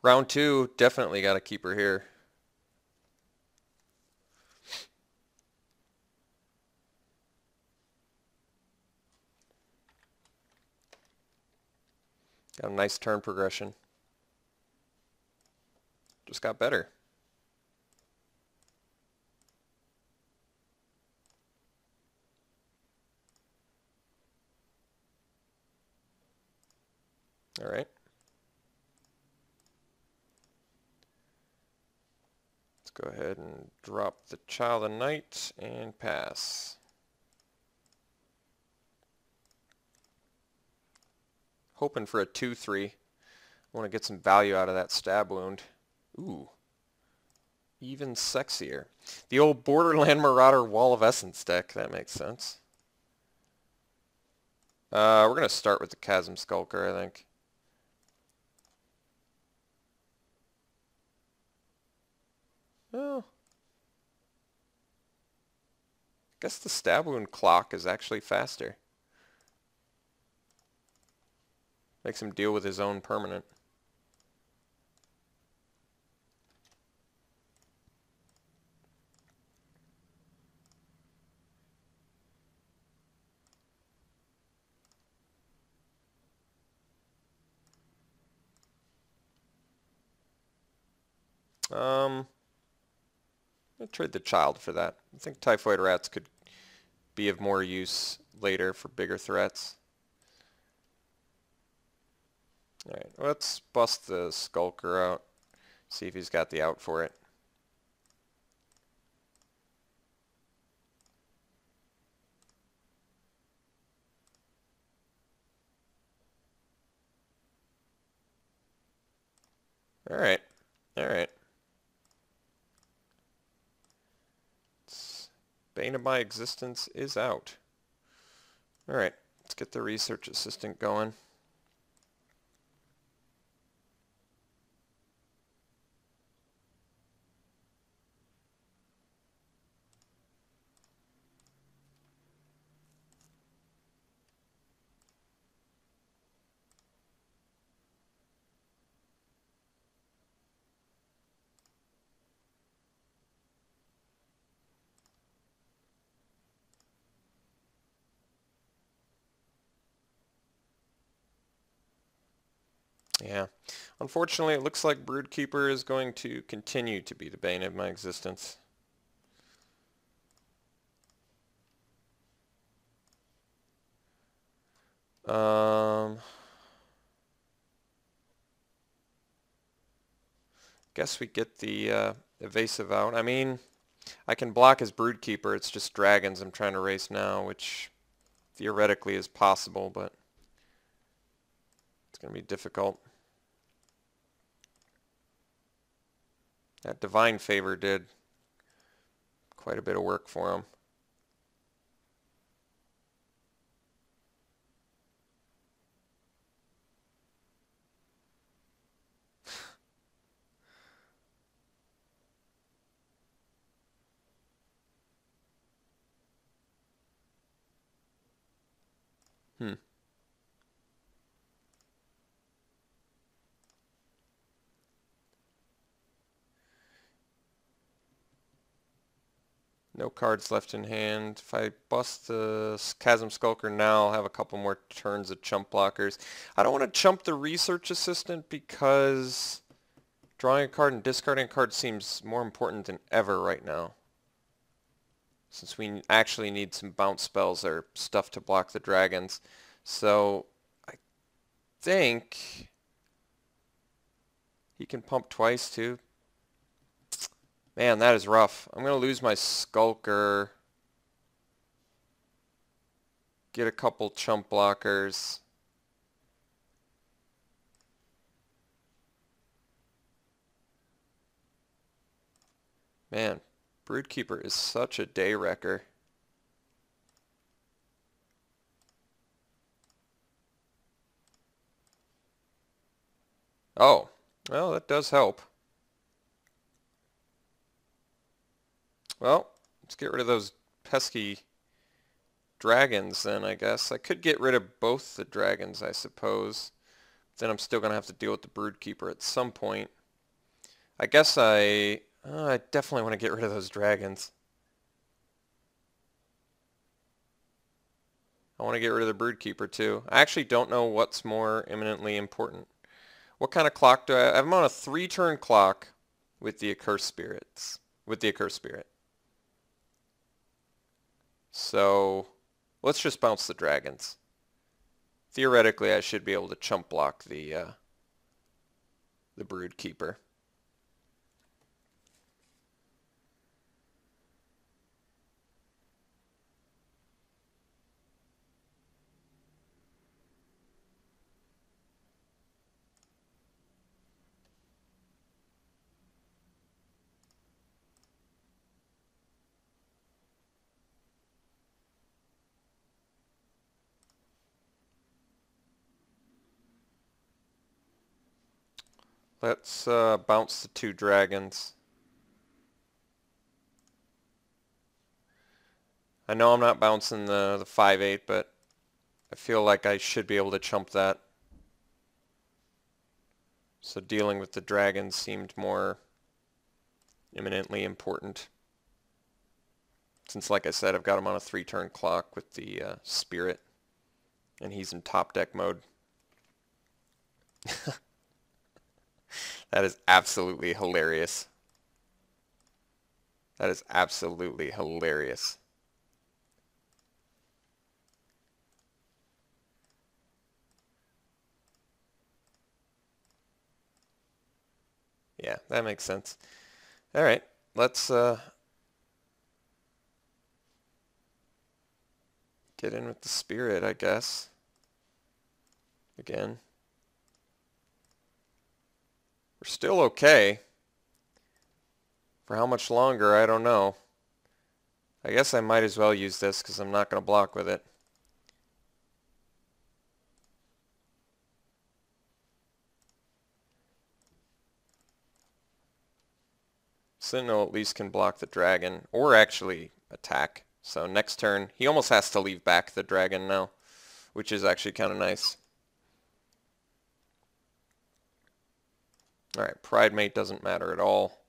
Round 2, definitely got to keep her here. Got a nice turn progression. Just got better. All right. Let's go ahead and drop the Child of Night and pass. Hoping for a 2-3. I want to get some value out of that stab wound. Ooh. Even sexier. The old Borderland Marauder Wall of Essence deck. That makes sense. We're going to start with the Chasm Skulker, I think. Oh. I guess the stab wound clock is actually faster. Makes him deal with his own permanent. I'll trade the Child for that. I think Typhoid Rats could be of more use later for bigger threats. Alright, let's bust the Skulker out. See if he's got the out for it. Alright, alright. Bane of my existence is out. Alright, let's get the research assistant going. Yeah. Unfortunately, it looks like Broodkeeper is going to continue to be the bane of my existence. Guess we get the evasive out. I mean, I can block his Broodkeeper. It's just dragons I'm trying to race now, which theoretically is possible, but it's going to be difficult. That Divine Favor did quite a bit of work for him. Hmm. No cards left in hand. If I bust the Chasm Skulker now, I'll have a couple more turns of chump blockers. I don't want to chump the Research Assistant because drawing a card and discarding a card seems more important than ever right now, since we actually need some bounce spells or stuff to block the dragons. So I think he can pump twice too. Man, that is rough. I'm going to lose my Skulker. Get a couple chump blockers. Man, Broodkeeper is such a day wrecker. Oh, well, that does help. Well, let's get rid of those pesky dragons then, I guess. I could get rid of both the dragons, I suppose. then I'm still going to have to deal with the Broodkeeper at some point. I guess I definitely want to get rid of those dragons. I want to get rid of the Broodkeeper too. I actually don't know what's more imminently important. What kind of clock do I have? I'm on a 3-turn clock with the Accursed Spirits. With the Accursed Spirit. So let's just bounce the dragons. Theoretically, I should be able to chump block the Broodkeeper. Let's bounce the 2 dragons. I know I'm not bouncing the 5/8, but I feel like I should be able to chump that. So dealing with the dragons seemed more imminently important. Since, like I said, I've got him on a 3-turn clock with the Spirit, and he's in top deck mode. That is absolutely hilarious. That is absolutely hilarious. Yeah, that makes sense. All right, let's get in with the Spirit, I guess. Again. We're still okay. For how much longer, I don't know. I guess I might as well use this because I'm not going to block with it. Sentinel at least can block the dragon, or actually attack. So next turn, he almost has to leave back the dragon now, which is actually kind of nice. Alright, Pride Mate doesn't matter at all.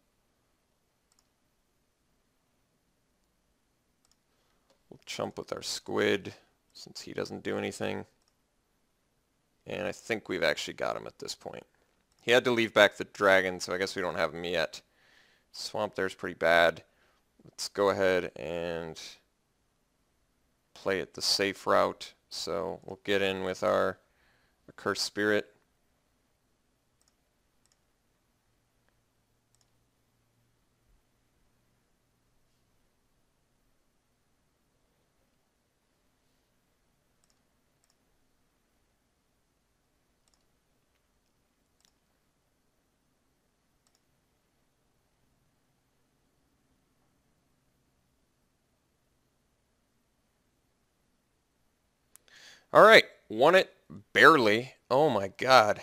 We'll chump with our Squid, since he doesn't do anything. And I think we've actually got him at this point. He had to leave back the dragon, so I guess we don't have him yet. Swamp there's pretty bad. Let's go ahead and play it the safe route. So we'll get in with our Accursed Spirit. Alright, won it barely. Oh my god.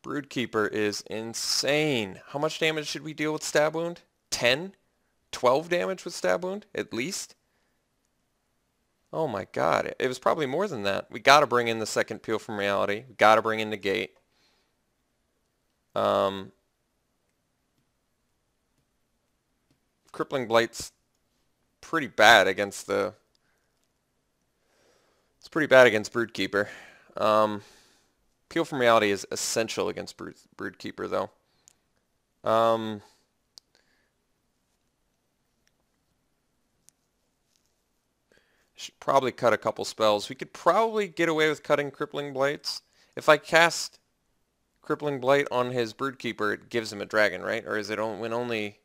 Broodkeeper is insane. How much damage should we deal with Stab Wound? 10? 12 damage with Stab Wound, at least? Oh my god, it was probably more than that. We gotta bring in the second Peel from Reality. We gotta bring in the Gate. Crippling Blight's pretty bad against the... It's pretty bad against Broodkeeper. Peel from Reality is essential against Broodkeeper, though. Should probably cut a couple spells. We could probably get away with cutting Crippling Blights. If I cast Crippling Blight on his Broodkeeper, it gives him a dragon, right? Or is it when only...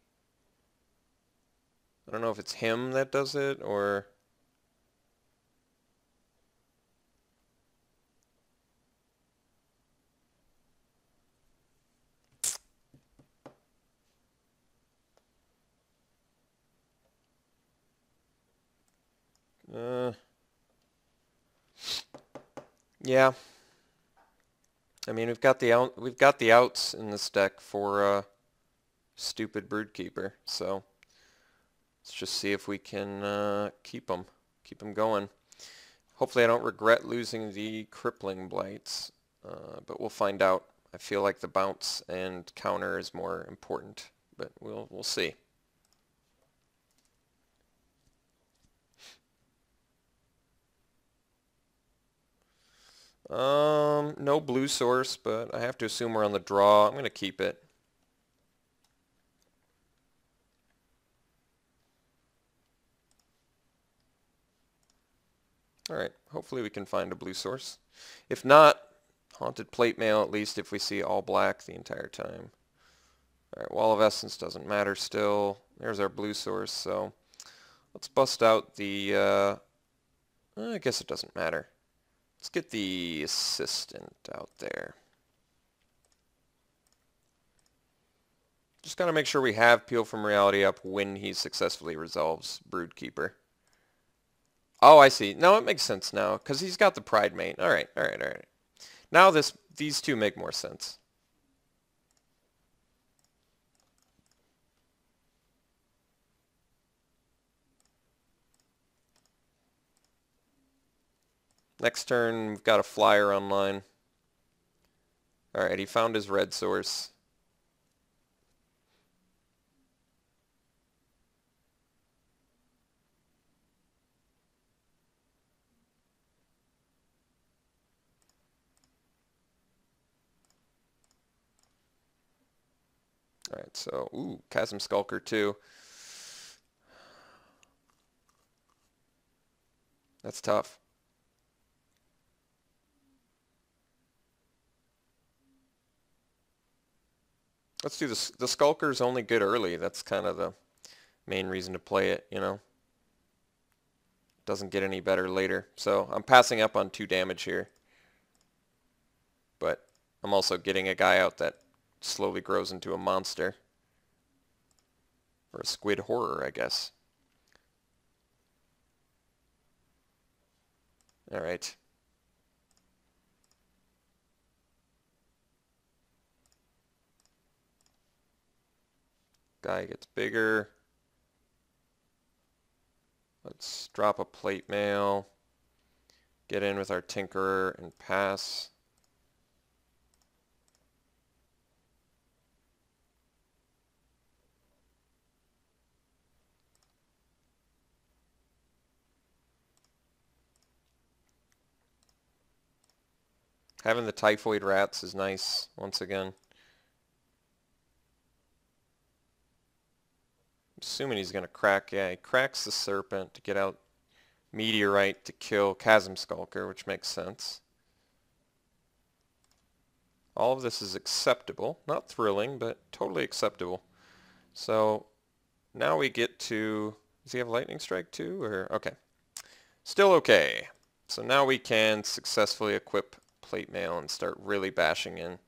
I don't know if it's him that does it, or... Yeah. I mean, we've got the outs in this deck for stupid Broodkeeper, so let's just see if we can keep them going. Hopefully I don't regret losing the Crippling Blights. but we'll find out. I feel like the bounce and counter is more important, but we'll see. No blue source, but I have to assume we're on the draw. I'm going to keep it. Alright, hopefully we can find a blue source. If not, haunted plate mail at least if we see all black the entire time. Alright, Wall of Essence doesn't matter still. There's our blue source, so let's bust out the, I guess it doesn't matter. Let's get the assistant out there. Just gotta make sure we have Peel from Reality up when he successfully resolves Broodkeeper. Oh, I see. No, it makes sense now, because he's got the Pride Mate. Alright. Now these two make more sense. Next turn, we've got a flyer online. Alright, he found his red source. Alright, so, ooh, Chasm Skulker too. That's tough. Let's do this. The Skulker's only good early. That's kind of the main reason to play it, you know. Doesn't get any better later. So I'm passing up on 2 damage here. But I'm also getting a guy out that slowly grows into a monster. Or a squid horror, I guess. Alright. Guy gets bigger. Let's drop a plate mail. Get in with our Tinkerer and pass. Having the Typhoid Rats is nice, once again. Assuming he's going to crack. Yeah, he cracks the Serpent to get out Meteorite to kill Chasm Skulker, which makes sense. All of this is acceptable. Not thrilling, but totally acceptable. So now we get to... Does he have Lightning Strike too? Or okay. Still okay. So now we can successfully equip Plate Mail and start really bashing in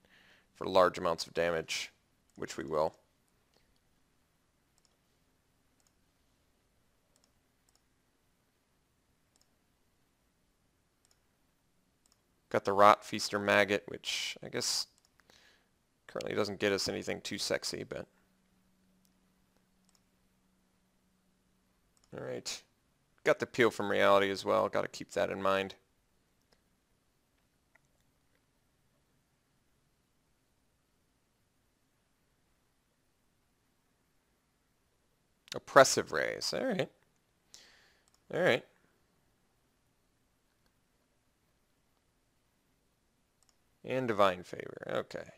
for large amounts of damage, which we will. Got the Rot Feaster Maggot, which I guess currently doesn't get us anything too sexy, but... Alright. Got the Peel from Reality as well, got to keep that in mind. Oppressive Rays, alright. Alright. And Divine Favor, okay.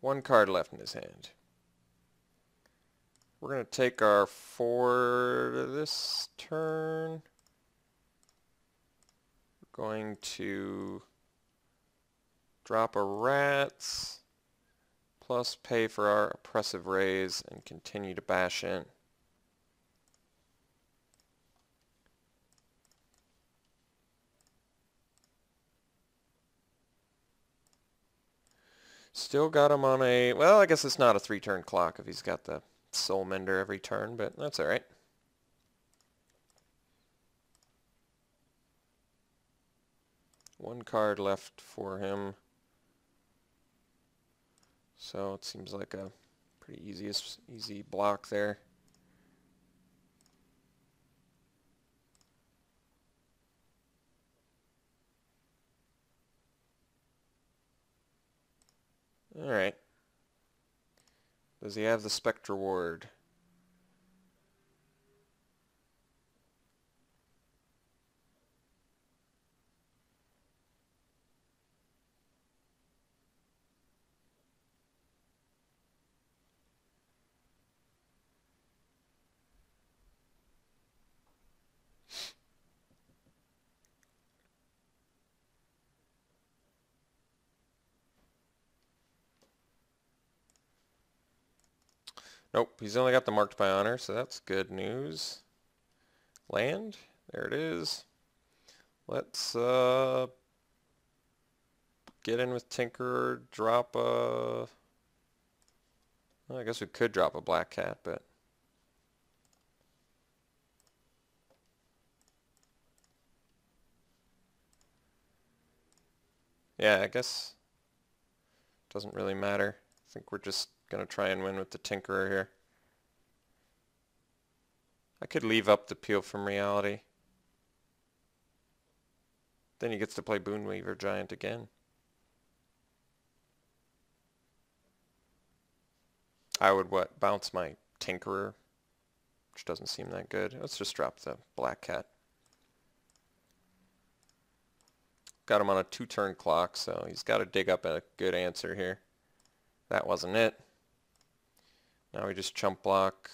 1 card left in his hand. We're going to take our 4 this turn. We're going to drop a Rats, plus pay for our Oppressive Rays and continue to bash in. Still got him on a... Well, I guess it's not a 3-turn clock if he's got the Soul Mender every turn, but that's alright. One card left for him. So it seems like a pretty easy block there. Alright. Does he have the Spectre Ward? Nope, he's only got the Marked by Honor, so that's good news. Land, there it is. Let's get in with Tinkerer, drop a... Well, I guess we could drop a Black Cat, but... Yeah, I guess doesn't really matter. I think we're just going to try and win with the Tinkerer here. I could leave up the Peel from Reality. Then he gets to play Boonweaver Giant again. I would what? Bounce my Tinkerer, which doesn't seem that good. Let's just drop the Black Cat. Got him on a 2-turn clock, so he's got to dig up a good answer here. That wasn't it. Now we just chump block.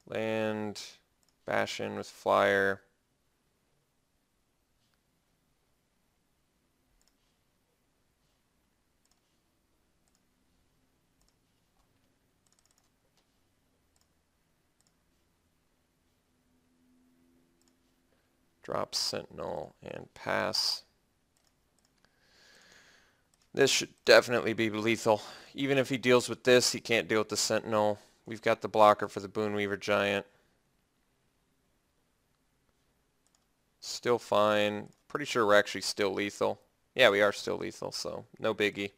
Land, bash in with flyer. Drop Sentinel and pass. This should definitely be lethal. Even if he deals with this, he can't deal with the Sentinel. We've got the blocker for the Boonweaver Giant. Still fine. Pretty sure we're actually still lethal. Yeah, we are still lethal, so no biggie.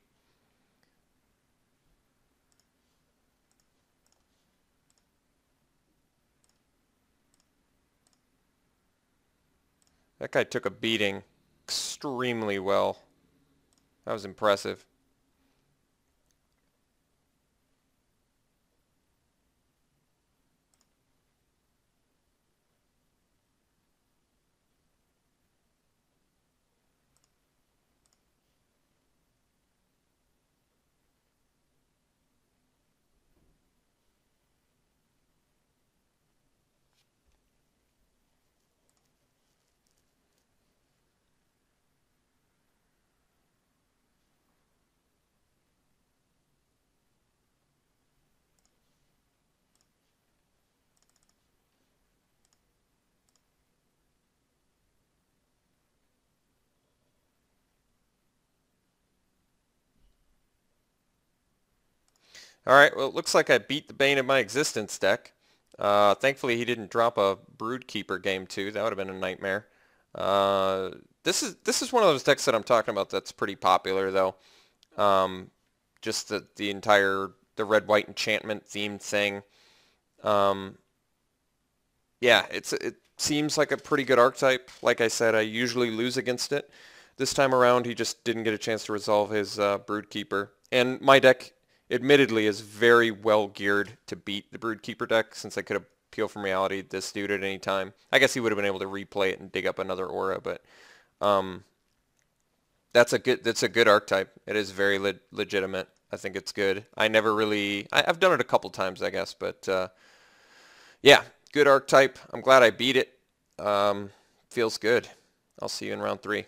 That guy took a beating extremely well. That was impressive. Alright, well it looks like I beat the Bane of my existence deck. Thankfully he didn't drop a Broodkeeper game 2. That would have been a nightmare. This is one of those decks that I'm talking about that's pretty popular though. Just the entire red white enchantment themed thing. Yeah, it seems like a pretty good archetype. Like I said, I usually lose against it. This time around he just didn't get a chance to resolve his Broodkeeper. And my deck admittedly is very well geared to beat the Broodkeeper deck, since I could appeal from reality this dude at any time. I guess he would have been able to replay it and dig up another aura, but that's a good archetype. It is very legitimate. I think it's good. I've done it a couple times, I guess, but yeah, good archetype. I'm glad I beat it. Feels good. I'll see you in round 3.